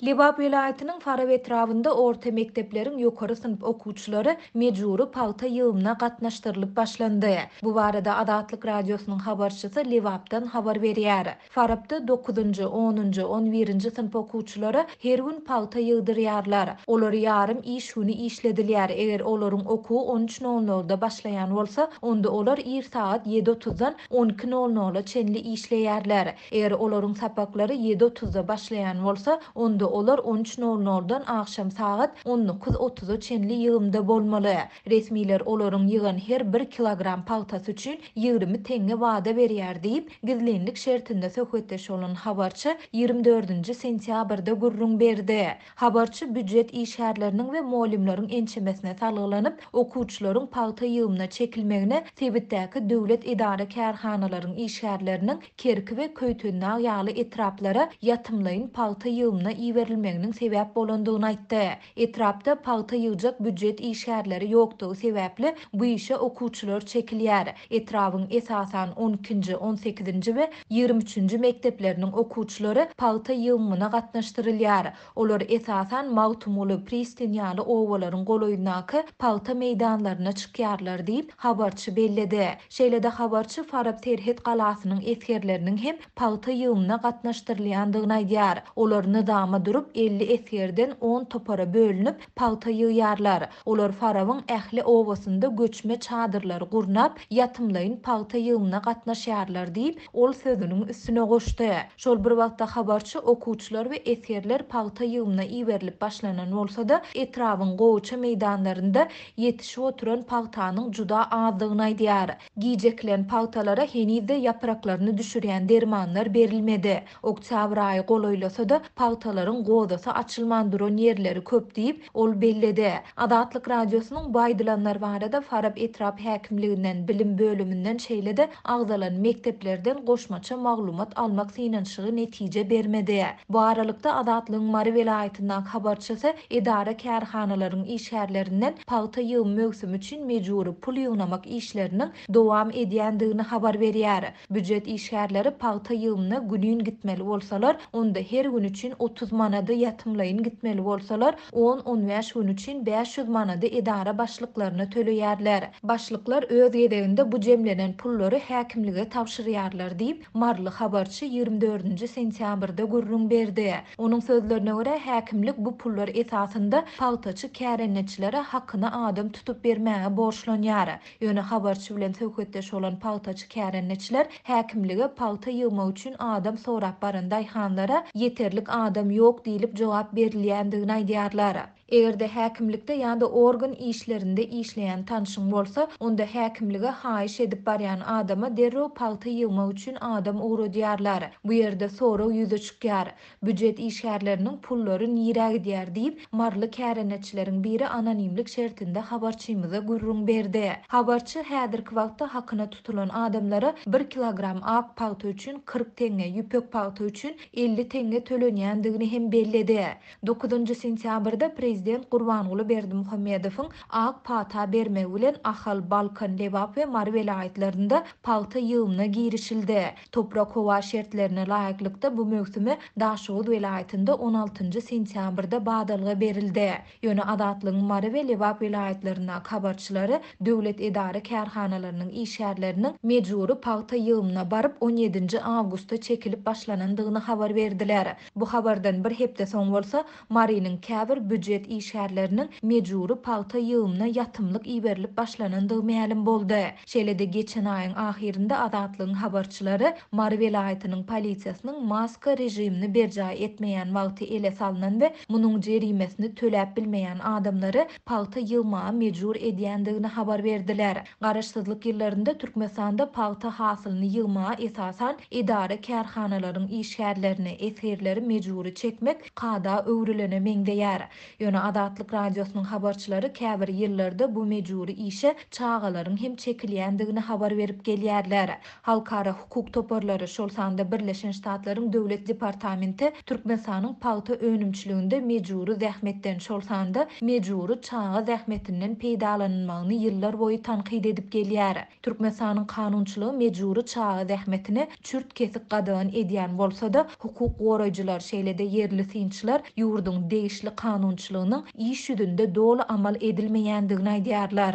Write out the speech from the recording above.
Libap vilayetinin Faraw etrafında orta mekteplerin ýokary sınıf okuwçylary mejburi palta ýygymyna gatnaşdyrylyp başlandy. Bu barada Adatlyk radiosynyň habarçysy Libapdan habar berýär. Farabda 9-njy, 10-njy, 11-nji sınıf okuwçylary her gün palta ýygdyrýarlar. Olary ýarym iş güni işledilýär. Eger olaryň okuwy 13:00-da başlaýan bolsa, onda olar ir saat 7:30-dan 12:00-a çenli işleýärler. Eger olaryň sapaklary 7:30-da başlaýan bolsa, onda olar 13:00-dan akşam saat 19:30-a çenli ýygymda bolmaly. Resmiler olaryň ýygan her 1 kilogram paltasy üçin 20 teňe wada berýär diýip gizlenlik şertinde söhbetdeş bolan habarçy 24-nji sentýabrda gurrun berdi. Habarçy büdjet işgärleriniň we molimlaryň ençemesine salgylanyp okuwçylaryň palta ýygymyna çekilmegine sebitdäki döwlet idara kärhanalaryň işgärleriniň kerki we köýtünä ýaly etraplara ýatymlaryň palta ýygymyna iwerilmeginiň sebäp bolandygyny aýtdy. Etrapda palta ýyjak büdjet işgärleri ýokdugy sebäpli bu işe okuwçylar çekilýär. Etrabyň esasan 12-nji, 18-nji we 23-nji mektepleriniň okuwçylary palta ýygymyna gatnaşdyrylýar. Olar esasan Mawtumly, Pristin ýaly owalaryň goloýundaky palta meýdanlaryna çykýarlar diýip habarçy belledi. Şeýle-de habarçy Farab Terhet galasynyň esgerleriniň hem palta ýygymyna gatnaşdyrylýandygyny aýdýar. Olar nydama durup 50 esgerden 10 topara bölünip palta ýygýarlar. Olar Farabyň ähli owasynda göçme çadyrlary gurnap ýatymlaryň palta ýygymyna gatnaşýarlar diýip ol sözüniň üstüne goşdy. Şol bir wagtda habarçy okuwçylar we esgerler palta ýygymyna iwerilip başlanan bolsa-da etrabyň goýça meýdanlarynda ýetişip oturan paltanyň juda azdygyny aýdýar. Giyjeklen paltalara henüzde yapraklaryny düşürýän dermanlar berilmedi. Oktyabr aýy goloýlasa-da paltalaryň gowdasy açylman duran ýerleri köp diýip ol belledi. Adatlyk radiosynyň baýdylanlar barada Farab etrap häkimliginden bilim bölümünden şeýle-de agzalan mekteplerden goşmaça maglumat almak synanşygy netije bermedi. Bu aralykda Adatlyň Mary welaýatynyň habarçysy idara kärhanalaryň işgärlerinden palta ýygym mögsümi üçin mejburi pul ýygnamak işleriniň dowam edýändigini habar berýär. Büdjet işgärleri palta ýygymyna günün gitmeli bolsalar, onda her gün üçin 30 manady ýatymlaryň gitmeli bolsalar, 10-15 gün üçin 500 manady idara başlyklaryna töleýärler. Başlyklar öz gedeginde bu jemlenen pullary häkimlige tapşyrýarlar diýip marly habarçy 24-nji sentýabrda gurrun berdi. Onuň sözlerine görä häkimlik bu pullar esasında paltaçy kärenetçilere hakyny adam tutup bermäge borçlanýar. Ýöne habarçy bilen söhbetdeş bolan paltaçy kärenetçiler häkimlige palta ýygmak üçin adam sorap baranda aýhanlara ýeterlik adam ýok diýilip jogap berilýändigini aýdýarlar. Egerde häkimlikde ýa-da organ işlerinde işleýän tanşyň bolsa, onda häkimlige haýyş edip barýan adama derrew palta ýygmak üçin adam uğradýarlar. Bu ýerde soraw ýüze çykýar. Büdjet işgärleriniň pullary nirä gidýär diýip marly kärenetçileriň biri anonimlik şertinde habarçymyza gurrun berdi. Habarçy häzirki wagtda hakyna tutulan adamlara 1 kilogram ak palta üçin 40 teňe, ýüpek palta üçin 50 teňe tölenýändigini hem belledi. 9-njy sentýabrda Prezident Gurbanuly Berdimuhammedowyň ak palta bermegi bilen Ahal, Balkan, Lebap we Mary welaýatlarynda palta ýygymyna girişildi. Toprak howa şertlerine laýyklykda bu mögsümi Daşowut welaýatynda 16-njy sentýabrda badalga berildi. Ýöne Adatlyň Mary we Lebap welaýatlaryna habarçylary döwlet idara kärhanalarynyň işgärleriniň mejburi palta ýygymyna baryp 17-nji awgustda çekilip başlanandygyny habar berdiler. Bu habardan bir hepde soň bolsa Marynyň käbir büdjet işgärleriniň mejburi palta ýygymyna ýatymlyk iwerilip başlanandygy ma'lum boldy. Şeýle-de geçen aýyň ahirinde Adatlyň habarçylary Mary welaýatynyň polisiýasynyň maska rejimini berjaý etmeýän wagty ele salynan we munyň jerimesini töläp bilmeýän adamlary palta ýygmaga mejbur edýändigini habar berdiler. Garaşsyzlyk ýyllarynda Türkmenistanda palta hasylyny ýygmaga esasan idara kärhanalaryň işgärlerini, esgerleri mejburi çekmek kada öwrülene meňdeýär. Ýöne Adatlyk Radiosynyň habarçylary käbir ýyllarda bu mejburi işe çağalaryň hem çekilýändigini habar berip gelýärler. Halkara hukuk toparlary şol sanda Birleşen Ştatlaryň Döwlet Departamenti Türkmenistanyň paýta önümçiliginde mejburi zähmetden şol sanda mejburi çağa zähmetinden peýdalanmagyny ýyllar boýu tanqid edip gelýär. Türkmenistanyň kanunçylygy mejburi çağa zähmetini çürt kesik gadagyn edýän bolsa-da, hukuk goraýjylar şeýle-de yerli synçylar ýurdun degişli kanunçylygynyň iş ýüzünde dolu amal edilmeýändigini aýdýarlar.